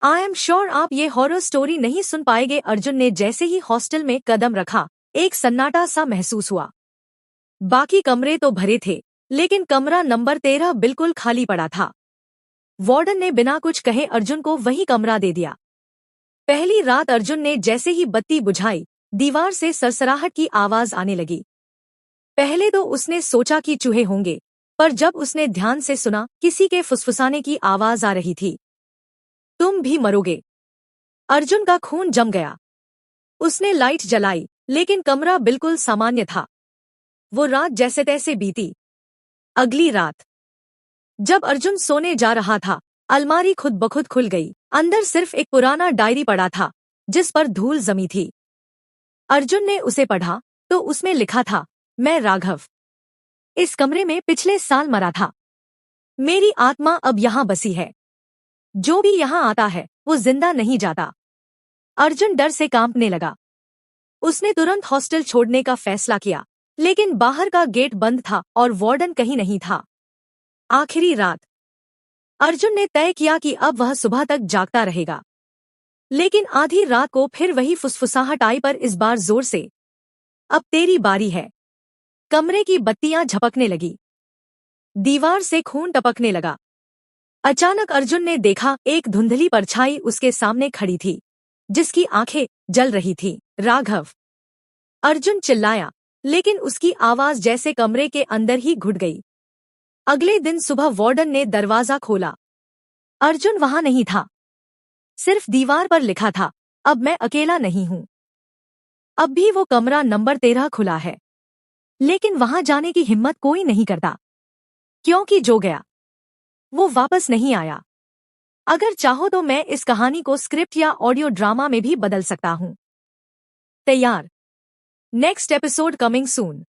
I am sure आप ये horror story नहीं सुन पाएंगे। अर्जुन ने जैसे ही हॉस्टल में कदम रखा, एक सन्नाटा सा महसूस हुआ। बाकी कमरे तो भरे थे, लेकिन कमरा नंबर 13 बिल्कुल खाली पड़ा था। वार्डन ने बिना कुछ कहे अर्जुन को वही कमरा दे दिया। पहली रात अर्जुन ने जैसे ही बत्ती बुझाई, दीवार से सरसराहट की आवाज आने लगी। पहले तो उसने सोचा कि चूहे होंगे, पर जब उसने ध्यान से सुना, किसी के फुसफुसाने की आवाज आ रही थी। तुम भी मरोगे। अर्जुन का खून जम गया। उसने लाइट जलाई, लेकिन कमरा बिल्कुल सामान्य था। वो रात जैसे तैसे बीती। अगली रात जब अर्जुन सोने जा रहा था, अलमारी खुद ब खुद खुल गई। अंदर सिर्फ एक पुराना डायरी पड़ा था, जिस पर धूल जमी थी। अर्जुन ने उसे पढ़ा तो उसमें लिखा था, मैं राघव इस कमरे में पिछले साल मरा था। मेरी आत्मा अब यहाँ बसी है। जो भी यहाँ आता है वो जिंदा नहीं जाता। अर्जुन डर से कांपने लगा। उसने तुरंत हॉस्टल छोड़ने का फैसला किया, लेकिन बाहर का गेट बंद था और वार्डन कहीं नहीं था। आखिरी रात अर्जुन ने तय किया कि अब वह सुबह तक जागता रहेगा। लेकिन आधी रात को फिर वही फुसफुसाहट आई, पर इस बार जोर से। अब तेरी बारी है। कमरे की बत्तियां झपकने लगी। दीवार से खून टपकने लगा। अचानक अर्जुन ने देखा, एक धुंधली परछाई उसके सामने खड़ी थी, जिसकी आंखें जल रही थी। राघव! अर्जुन चिल्लाया, लेकिन उसकी आवाज जैसे कमरे के अंदर ही घुट गई। अगले दिन सुबह वार्डन ने दरवाजा खोला। अर्जुन वहां नहीं था। सिर्फ दीवार पर लिखा था, अब मैं अकेला नहीं हूं। अब भी वो कमरा नंबर 13 खुला है, लेकिन वहां जाने की हिम्मत कोई नहीं करता, क्योंकि जो गया वो वापस नहीं आया। अगर चाहो तो मैं इस कहानी को स्क्रिप्ट या ऑडियो ड्रामा में भी बदल सकता हूं। तैयार? Next episode coming soon.